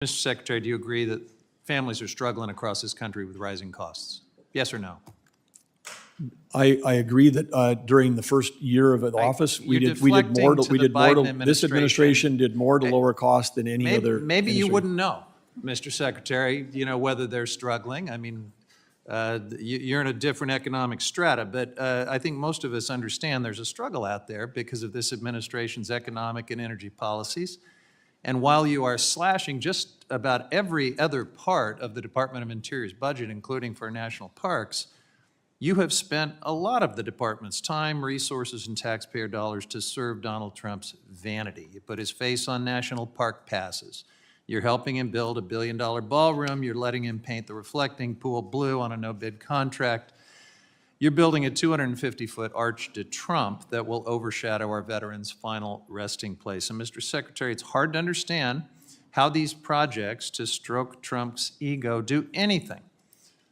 Mr. Secretary, do you agree that families are struggling across this country with rising costs? Yes or no? I agree that during the first year of office, we did more. This administration did more to lower costs than any other. Maybe you wouldn't know, Mr. Secretary, whether they're struggling. I mean, you're in a different economic strata, but I think most of us understand there's a struggle out there because of this administration's economic and energy policies. And while you are slashing just about every other part of the Department of Interior's budget, including for national parks, you have spent a lot of the department's time, resources, and taxpayer dollars to serve Donald Trump's vanity. You put his face on national park passes. You're helping him build a $1 billion ballroom. You're letting him paint the reflecting pool blue on a no-bid contract. You're building a 250-foot arch to Trump that will overshadow our veterans' final resting place. And Mr. Secretary, it's hard to understand how these projects to stroke Trump's ego do anything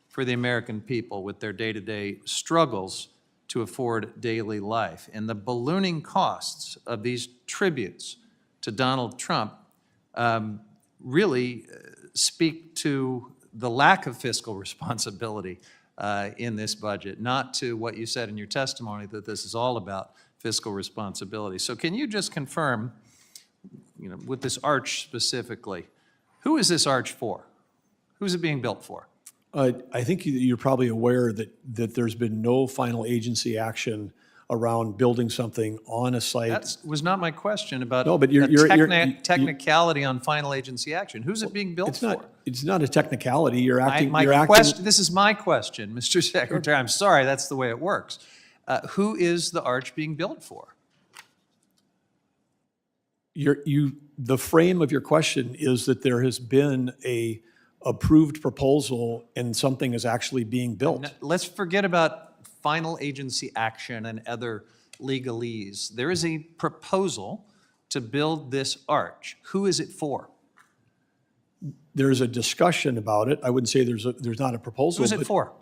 for the American people with their day-to-day struggles to afford daily life. And the ballooning costs of these tributes to Donald Trump really speak to the lack of fiscal responsibility in this budget, not to what you said in your testimony that this is all about fiscal responsibility. So can you just confirm, with this arch specifically, who is this arch for? Who's it being built for? I think you're probably aware that there's been no final agency action around building something on a site. That was not my question about technicality on final agency action. Who's it being built for? It's not a technicality. This is my question, Mr. Secretary. I'm sorry, that's the way it works. Who is the arch being built for? The frame of your question is that there has been a approved proposal and something is actually being built. Now, let's forget about final agency action and other legalese. There is a proposal to build this arch. Who is it for? There's a discussion about it. I wouldn't say there's not a proposal. Who is it for?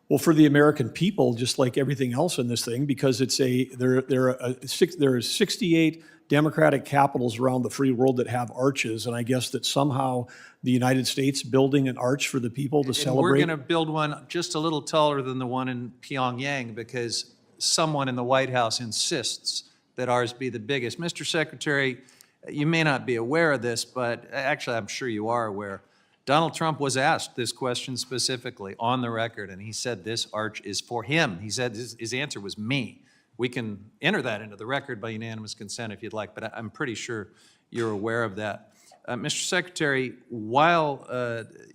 Well, for the American people, just like everything else in this thing, because there are 68 democratic capitals around the free world that have arches, and I guess that somehow the United States building an arch for the people to celebrate. We're going to build one just a little taller than the one in Pyongyang because someone in the White House insists that ours be the biggest. Mr. Secretary, you may not be aware of this, but actually I'm sure you are aware. Donald Trump was asked this question specifically on the record, and he said this arch is for him. He said his answer was me. We can enter that into the record by unanimous consent if you'd like, but I'm pretty sure you're aware of that. Mr. Secretary, while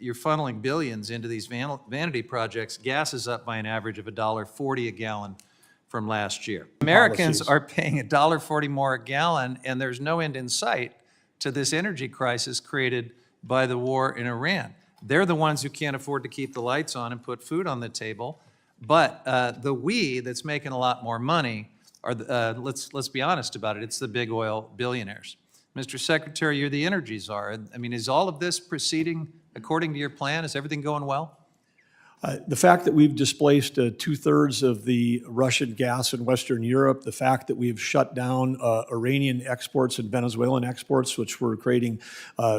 you're funneling billions into these vanity projects, gas is up by an average of $1.40 a gallon from last year. Americans are paying $1.40 more a gallon, and there's no end in sight to this energy crisis created by the war in Iran. They're the ones who can't afford to keep the lights on and put food on the table. But the we that's making a lot more money are, let's be honest about it, it's the big oil billionaires. Mr. Secretary, you're the energy czar. I mean, is all of this proceeding according to your plan? Is everything going well? The fact that we've displaced 2/3 of the Russian gas in Western Europe, the fact that we've shut down Iranian exports and Venezuelan exports, which were creating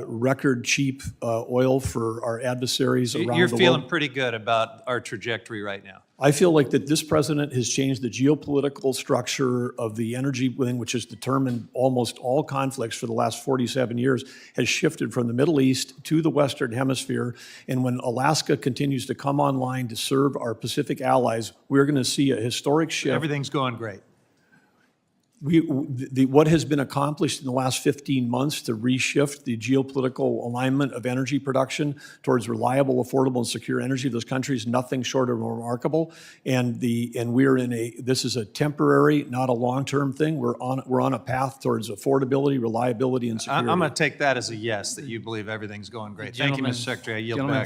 record cheap oil for our adversaries around the world. You're feeling pretty good about our trajectory right now. I feel like that this president has changed the geopolitical structure of the energy wing, which has determined almost all conflicts for the last 47 years, has shifted from the Middle East to the Western Hemisphere. And when Alaska continues to come online to serve our Pacific allies, we're going to see a historic shift. Everything's going great. What has been accomplished in the last 15 months to reshift the geopolitical alignment of energy production towards reliable, affordable, and secure energy of those countries, nothing short of remarkable. And this is a temporary, not a long-term thing. We're on a path towards affordability, reliability, and security. I'm going to take that as a yes, that you believe everything's going great. Thank you, Mr. Secretary. I yield back.